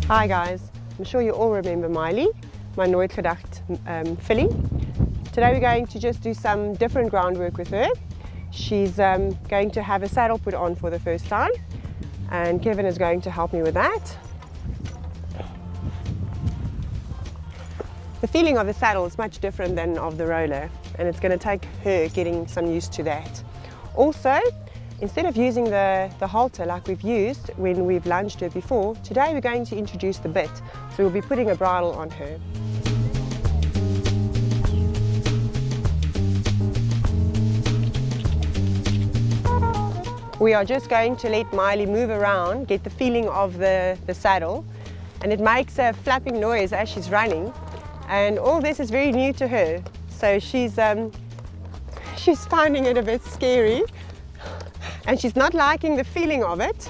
Hi guys, I'm sure you all remember Miley, my nooit gedacht filly. Today we're going to just do some different groundwork with her. She's going to have a saddle put on for the first time, and Kevin is going to help me with that. The feeling of the saddle is much different than of the roller, and it's going to take her getting some used to that. Also, instead of using the halter like we've used when we've lunged her before, today we're going to introduce the bit. So we'll be putting a bridle on her. We are just going to let Miley move around, get the feeling of the saddle, and it makes a flapping noise as she's running. And all this is very new to her, so she's finding it a bit scary. And she's not liking the feeling of it.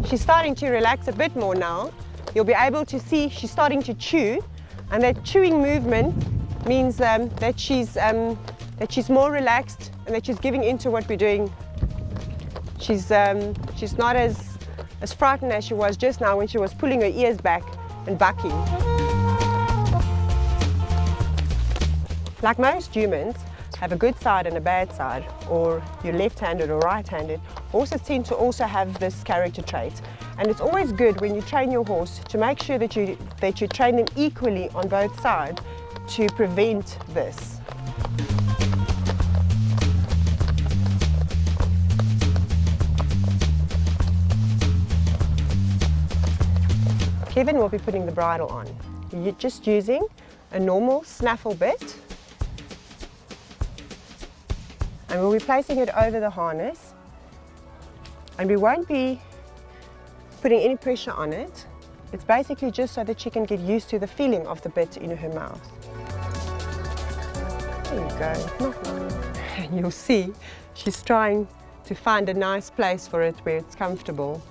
She's starting to relax a bit more now. You'll be able to see she's starting to chew, and that chewing movement means that she's more relaxed and that she's giving into what we're doing. She's not as frightened as she was just now when she was pulling her ears back and bucking. Like most humans, have a good side and a bad side, or you're left-handed or right-handed. Horses tend to also have this character trait, and it's always good when you train your horse to make sure that you train them equally on both sides to prevent this. Kevin will be putting the bridle on. You're just using a normal snaffle bit, and we'll be placing it over the harness, and we won't be putting any pressure on it. It's basically just so that she can get used to the feeling of the bit in her mouth. There you go. And you'll see she's trying to find a nice place for it where it's comfortable.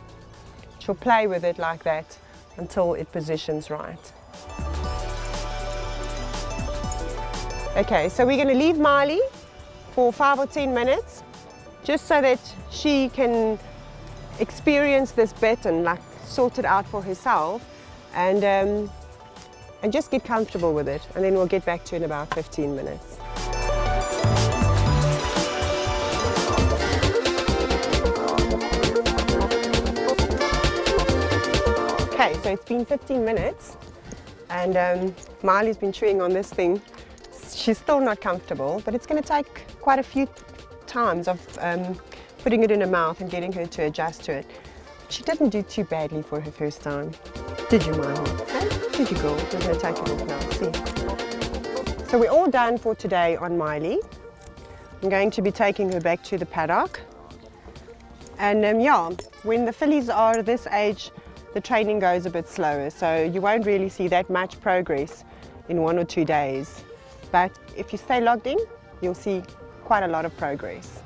She'll play with it like that until it positions right. Okay, so we're going to leave Miley for 5 or 10 minutes, just so that she can experience this bit and like sort it out for herself, and just get comfortable with it, and then we'll get back to it in about 15 minutes. Okay, so it's been 15 minutes, and Miley's been chewing on this thing. She's still not comfortable, but it's going to take quite a few times of putting it in her mouth and getting her to adjust to it. She didn't do too badly for her first time. Did you, Miley? Hey, did you, girl? We're going to take it off now. See. So we're all done for today on Miley. I'm going to be taking her back to the paddock. And yeah, when the fillies are this age, the training goes a bit slower, so you won't really see that much progress in 1 or 2 days. But if you stay logged in, you'll see quite a lot of progress.